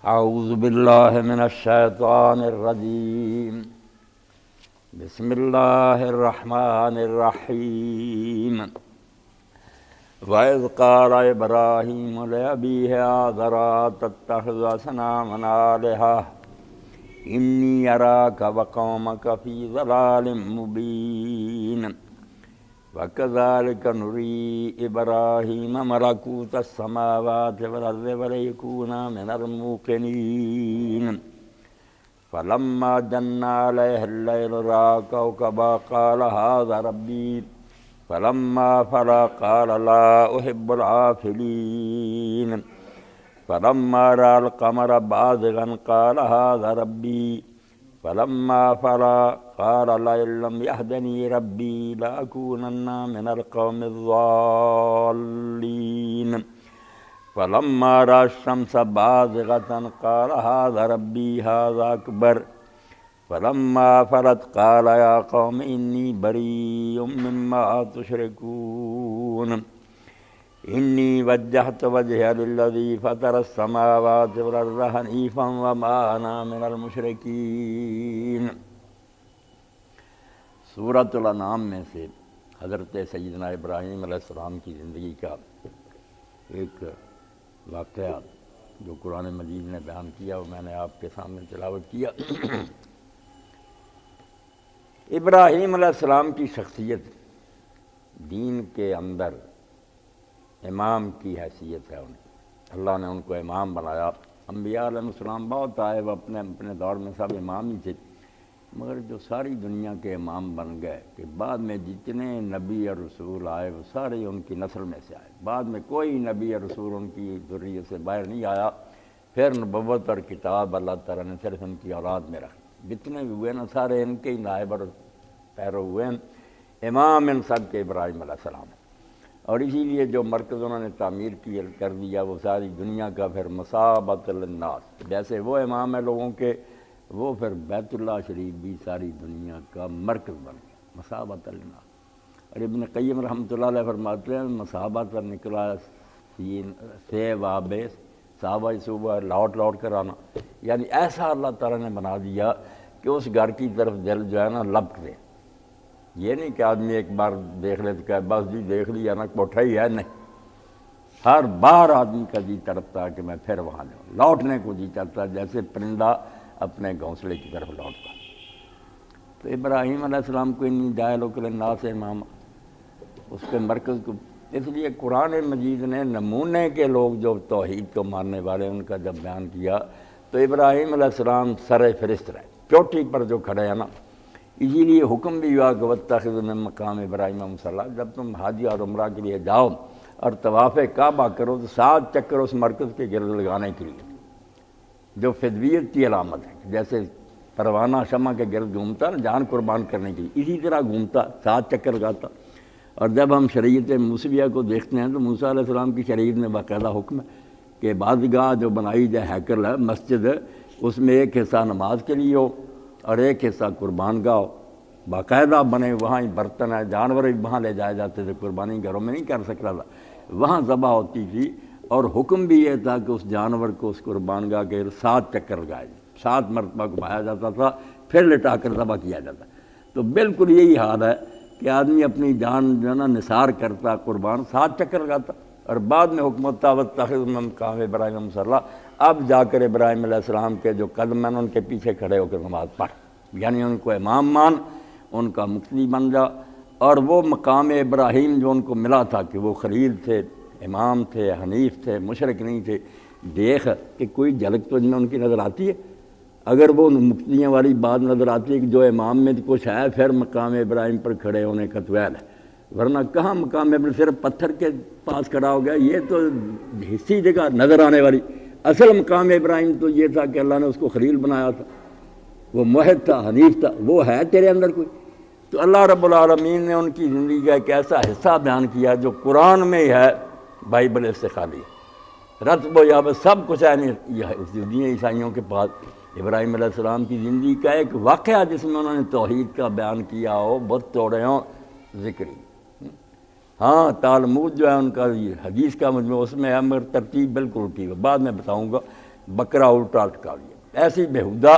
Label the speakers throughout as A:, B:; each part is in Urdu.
A: اعوذ باللہ من الشیطان الرجیم بسم اللہ الرحمن الرحیم وَإِذْ قَالَ إِبْرَاهِيمُ لِأَبِيهِ آزَرَ تَتَّخِذُ أَصْنَامًا آلِهَةً إِنِّي أَرَاكَ وَقَوْمَكَ فِي ضَلَالٍ مُّبِينٍ وَكَذَلِكَ نُرِي إِبْرَاهِيمَ مَلَكُوتَ السَّمَاوَاتِ وَالْأَرْضِ وَلِيَكُونَ مِنَ الْمُوقِنِينَ فَلَمَّا جَنَّ عَلَيْهِ اللَّيْلُ رَأَىٰ كَوْكَبًا قَالَ هَٰذَا رَبِّي فَلَمَّا أَفَلَ قَالَ لَا أُحِبُّ الْآفِلِينَ فَلَمَّا رَأَى الْقَمَرَ بَازِغًا قَالَ هَٰذَا رَبِّي فَلَمَّا أَفَلَ قَالَ لَئِن لَّمْ يَهْدِنِي رَبِّي لَأَكُونَنَّ مِنَ الْقَوْمِ الضَّالِّينَ فَلَمَّا رَأَى الشَّمْسَ بَازِغَةً قَالَ هَٰذَا رَبِّي هَٰذَا أَكْبَرُ فَلَمَّا أَفَلَتْ قَالَ يَا قَوْمِ إِنِّي بَرِيءٌ مِّمَّا تُشْرِكُونَ إِنِّي وَجَّهْتُ وَجْهِيَ لِلَّذِي فَطَرَ السَّمَاوَاتِ وَالْأَرْضَ حَنِيفًا وَمَا أَنَا مِنَ الْمُشْرِكِينَ۔ سورۃ الانعام میں سے حضرت سیدنا ابراہیم علیہ السلام کی زندگی کا ایک واقعہ جو قرآن مجید نے بیان کیا وہ میں نے آپ کے سامنے تلاوت کیا۔ ابراہیم علیہ السلام کی شخصیت دین کے اندر امام کی حیثیت ہے، اللہ نے ان کو امام بنایا۔ انبیاء علیہ السلام بہت آئے، وہ اپنے اپنے دور میں سب امام ہی تھے، مگر جو ساری دنیا کے امام بن گئے کہ بعد میں جتنے نبی اور رسول آئے وہ سارے ان کی نسل میں سے آئے، بعد میں کوئی نبی اور رسول ان کی ذریت سے باہر نہیں آیا۔ پھر نبوت اور کتاب اللہ تعالیٰ نے صرف ان کی اولاد میں رکھی، جتنے بھی ہوئے نا سارے ان کے ہی نائب اور پیرو ہوئے ہیں۔ امام ان سب کے ابراہیم علیہ السلام، اور اسی لیے جو مرکز انہوں نے تعمیر کر دیا وہ ساری دنیا کا پھر مثابۃ للناس، جیسے وہ امام ہے لوگوں کے، وہ پھر بیت اللہ شریف بھی ساری دنیا کا مرکز بن گیا، مثابۃ للناس۔ اور ابن قیم رحمۃ اللہ علیہ فرماتے ہیں مثابۃ پر نکلا سے وابے صحابہ صوبہ لوٹ لوٹ کر آنا، یعنی ایسا اللہ تعالیٰ نے بنا دیا کہ اس گھر کی طرف دل جو ہے نا لپک دے۔ یہ نہیں کہ آدمی ایک بار دیکھ لے تو کہ بس جی دیکھ لیا نا کوٹھا ہی ہے، نہیں، ہر بار آدمی کا جی تڑپتا ہے کہ میں پھر وہاں جاؤں، لوٹنے کو جی چلتا ہے جیسے پرندہ اپنے گھونسلے کی طرف لوٹتا۔ تو ابراہیم علیہ السلام کو انی جاعل للناس امام، اس کے مرکز کو، اس لیے قرآن مجید نے نمونے کے لوگ جو توحید کو ماننے والے ان کا جب بیان کیا تو ابراہیم علیہ السلام سر فہرست رہے، چوٹی پر جو کھڑے ہیں نا۔ اسی لیے حکم بھی ہوا کہ واتخذوا من مقام ابراہیم مصلی، جب تم حج اور عمرہ کے لیے جاؤ اور طواف کعبہ کرو تو 7 چکر اس مرکز کے گرد لگانے کے لیے، جو فدویت کی علامت ہے، جیسے پروانہ شمع کے گرد گھومتا نا جان قربان کرنے کے لیے، اسی طرح گھومتا 7 چکر لگاتا۔ اور جب ہم شریعت موسویہ کو دیکھتے ہیں تو موسیٰ علیہ السلام کی شریعت میں باقاعدہ حکم ہے کہ عبادتگاہ جو بنائی جائے ہیکل ہے، مسجد ہے، اس میں ایک حصہ نماز کے لیے ہو اور ایک حصہ قربان گاہ ہو، باقاعدہ بنے، وہاں ہی برتن ہے، جانور بھی وہاں لے جائے جاتے تھے، قربانی گھروں میں نہیں کر سکتا تھا، وہاں ذبح ہوتی تھی۔ اور حکم بھی یہ تھا کہ اس جانور کو اس قربان گاہ کے 7 چکر لگائے جائے، 7 مرتبہ گھمایا جاتا تھا، پھر لٹا کر ذبح کیا جاتا۔ تو بالکل یہی حال ہے کہ آدمی اپنی جان جو ہے نا نثار کرتا، قربان 7 چکر لگاتا، اور بعد میں حکم ہوتا واتخذوا من مقام ابراہیم مصلی، اب جا کر ابراہیم علیہ السلام کے جو قدم ہیں ان کے پیچھے کھڑے ہو کر نماز پڑھ، یعنی ان کو امام مان، ان کا مقتدی بن جا۔ اور وہ مقام ابراہیم جو ان کو ملا تھا کہ وہ خلیل تھے، امام تھے، حنیف تھے، مشرک نہیں تھے، دیکھ کہ کوئی جھلک تو ان کی نظر آتی ہے؟ اگر وہ مقتدیوں والی بات نظر آتی ہے کہ جو امام میں کچھ ہے پھر مقام ابراہیم پر کھڑے ہونے کا تویل ہے، ورنہ کہاں مقام ابراہیم صرف پتھر کے پاس کھڑا ہو گیا، یہ تو حصی جگہ نظر آنے والی۔ اصل مقام ابراہیم تو یہ تھا کہ اللہ نے اس کو خلیل بنایا تھا، وہ موحد تھا، حنیف تھا، وہ ہے تیرے اندر کوئی؟ تو اللہ رب العالمین نے ان کی زندگی کا ایک ایسا حصہ بیان کیا جو قرآن میں ہی ہے، بائبل سے خالی، رتب و یابس سب کچھ ہے نہیں عیسائیوں کے پاس۔ ابراہیم علیہ السلام کی زندگی کا ایک واقعہ جس میں انہوں نے توحید کا بیان کیا ہو، بت توڑے ہوں، ذکری، ہاں تالمود جو ہے ان کا حدیث کا مجموعہ اس میں ہے، مگر ترتیب بالکل الٹی ہے، بعد میں بتاؤں گا بکرا الٹا اٹکا لیا۔ ایسی بےہودہ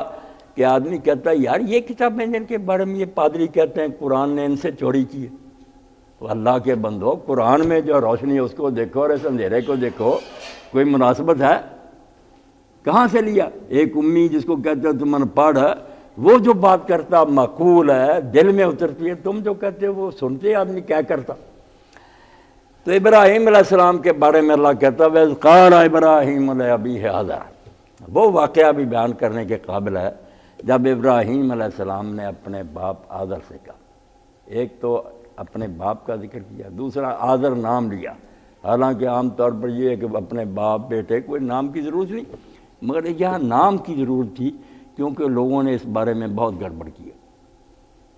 A: کہ آدمی کہتا ہے یار یہ کتابیں جن کے بارے میں یہ پادری کہتے ہیں قرآن نے ان سے چوری کی ہے۔ تو اللہ کے بندو، قرآن میں جو روشنی ہے اس کو دیکھو اور اس اندھیرے کو دیکھو، کوئی مناسبت ہے؟ کہاں سے لیا؟ ایک امی جس کو کہتے ہو تم ان پڑھ، وہ جو بات کرتا معقول ہے، دل میں اترتی ہے، تم جو کہتے ہو وہ سنتے آدمی کیا کرتا۔ تو ابراہیم علیہ السلام کے بارے میں اللہ کہتا ہے وَإِذْ قَالَ إِبْرَاهِيمُ لِأَبِيهِ آزَرَ، وہ واقعہ بھی بیان کرنے کے قابل ہے جب ابراہیم علیہ السلام نے اپنے باپ آزر سے کہا۔ ایک تو اپنے باپ کا ذکر کیا، دوسرا آزر نام لیا۔ حالانکہ عام طور پر یہ ہے کہ اپنے باپ بیٹے کوئی نام کی ضرورت نہیں، مگر یہاں نام کی ضرورت تھی کیونکہ لوگوں نے اس بارے میں بہت گڑبڑ کیا۔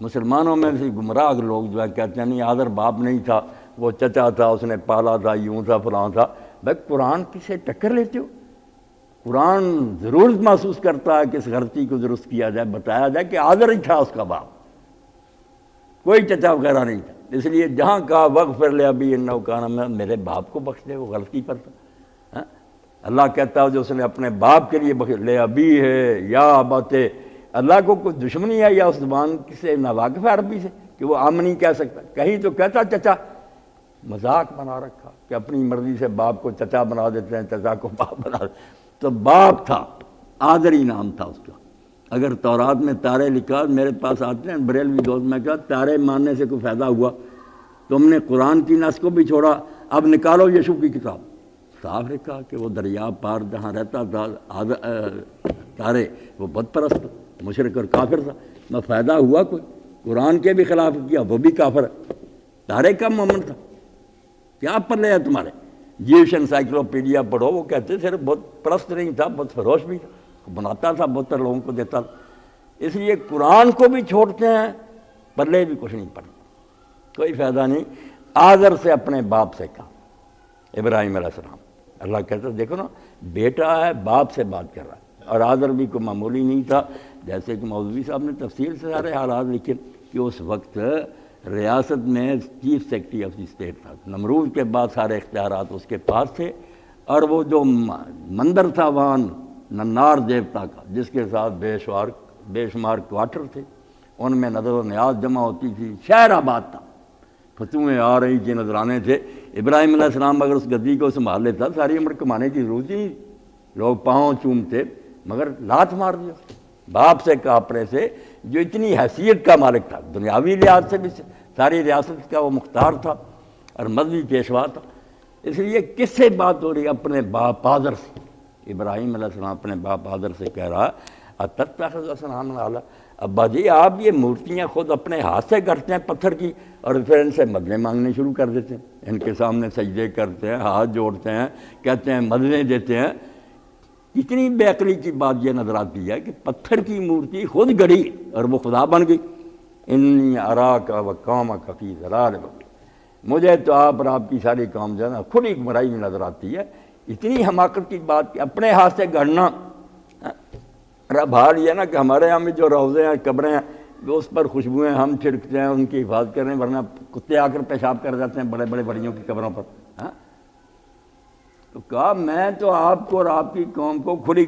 A: مسلمانوں میں سے گمراہ لوگ جو ہے کہتے ہیں نہیں آزر باپ نہیں تھا، وہ چچا تھا، اس نے پالا تھا، یوں تھا فلاں تھا۔ بھائی قرآن کسے ٹکر لیتے ہو؟ قرآن ضرورت محسوس کرتا ہے کہ اس غلطی کو درست کیا جائے، بتایا جائے کہ آزر ہی تھا اس کا باپ، کوئی چچا وغیرہ نہیں تھا۔ اس لیے جہاں کہا وغفر لأبی انہ کان، میرے باپ کو بخش دے، وہ غلطی پر تھا۔ اللہ کہتا ہے جو اس نے اپنے باپ کے لیے بخش لے ابی ہے یا اباتے، اللہ کو کوئی دشمنی ہے یا اس زبان سے ناواقف ہے عربی سے کہ وہ عام نہیں کہہ سکتا؟ کہیں تو کہتا چچا، مذاق بنا رکھا کہ اپنی مرضی سے باپ کو چچا بنا دیتے ہیں، چچا کو باپ بنا دیتے ہیں۔ تو باپ تھا، آدری نام تھا اس کا۔ اگر تورات میں تارے لکھا، میرے پاس آتے ہیں بریلوی دوست، میں کہا تارے ماننے سے کوئی فائدہ ہوا؟ تم نے قرآن کی نص کو بھی چھوڑا، اب نکالو یشوع کی کتاب۔ صاف لکھا کہ وہ دریا پار جہاں رہتا تھا تارے، وہ بت پرست مشرک اور کافر تھا، نہ فائدہ ہوا کوئی؟ قرآن کے بھی خلاف کیا، وہ بھی کافر ہے۔ تارے کا مومن تھا، کیا پلے ہے تمہارے؟ جیوش انسائکلوپیڈیا پڑھو، وہ کہتے صرف بت پرست نہیں تھا، بت فروش بھی تھا، بناتا تھا بت اور لوگوں کو دیتا تھا۔ اس لیے قرآن کو بھی چھوڑتے ہیں، پلے بھی کچھ نہیں پڑتا، کوئی فائدہ نہیں۔ آزر سے اپنے باپ سے کہا ابراہیم علیہ السلام۔ اللہ کہتا دیکھو نا، بیٹا ہے باپ سے بات کر رہا ہے، اور آزر بھی کوئی معمولی نہیں تھا، جیسے کہ مولوی صاحب نے تفصیل سے سارے حالات لکھے کہ اس وقت ریاست میں chief secretary of the state تھا، نمرود کے بعد سارے اختیارات اس کے پاس تھے، اور وہ جو مندر تھا وہاں ننار دیوتا کا، جس کے ساتھ بے شمار کوارٹر تھے، ان میں نظر و نیاز جمع ہوتی تھی، شہر آباد تھا، فتویں آ رہی تھیں، نذرانے تھے۔ ابراہیم علیہ السلام اگر اس گدی کو سنبھال لیتا ساری عمر کمانے کی ضرورت ہی نہیں، لوگ پاؤں چومتے، مگر لات مار دیا باپ سے کہا اپنے سے، جو اتنی حیثیت کا مالک تھا، دنیاوی لحاظ سے بھی ساری ریاست کا وہ مختار تھا اور مذہبی پیشوا تھا۔ اس لیے کس سے بات ہو رہی؟ اپنے باپ آزر سے۔ ابراہیم علیہ السلام اپنے باپ آزر سے کہہ رہا اتتخذ اصناما آلہۃ، ابا جی آپ یہ مورتیاں خود اپنے ہاتھ سے کرتے ہیں پتھر کی، اور پھر ان سے مدلے مانگنے شروع کر دیتے ہیں، ان کے سامنے سجدے کرتے ہیں، ہاتھ جوڑتے ہیں، کہتے ہیں مدلے دیتے ہیں۔ اتنی بے عقلی کی بات یہ نظر آتی ہے کہ پتھر کی مورتی خود گڑھی اور وہ خدا بن گئی۔ انی اراک و قومک فی ضلال مبین، مجھے تو آپ اور آپ کی ساری قوم جو ہے نا کھلی گمراہی میں نظر آتی ہے۔ اتنی حماقت کی بات کہ اپنے ہاتھ سے گڑھنا۔ اب حال یہ نا کہ ہمارے یہاں میں جو روضے ہیں، قبریں ہیں، اس پر خوشبوئیں ہم چھڑکتے ہیں، ان کی حفاظت کر رہے ہیں، ورنہ کتے آ کر پیشاب کر جاتے ہیں بڑے بڑے بڑیوں کی قبروں پر۔ تو کہا میں تو آپ کو اور آپ کی قوم کو کھلی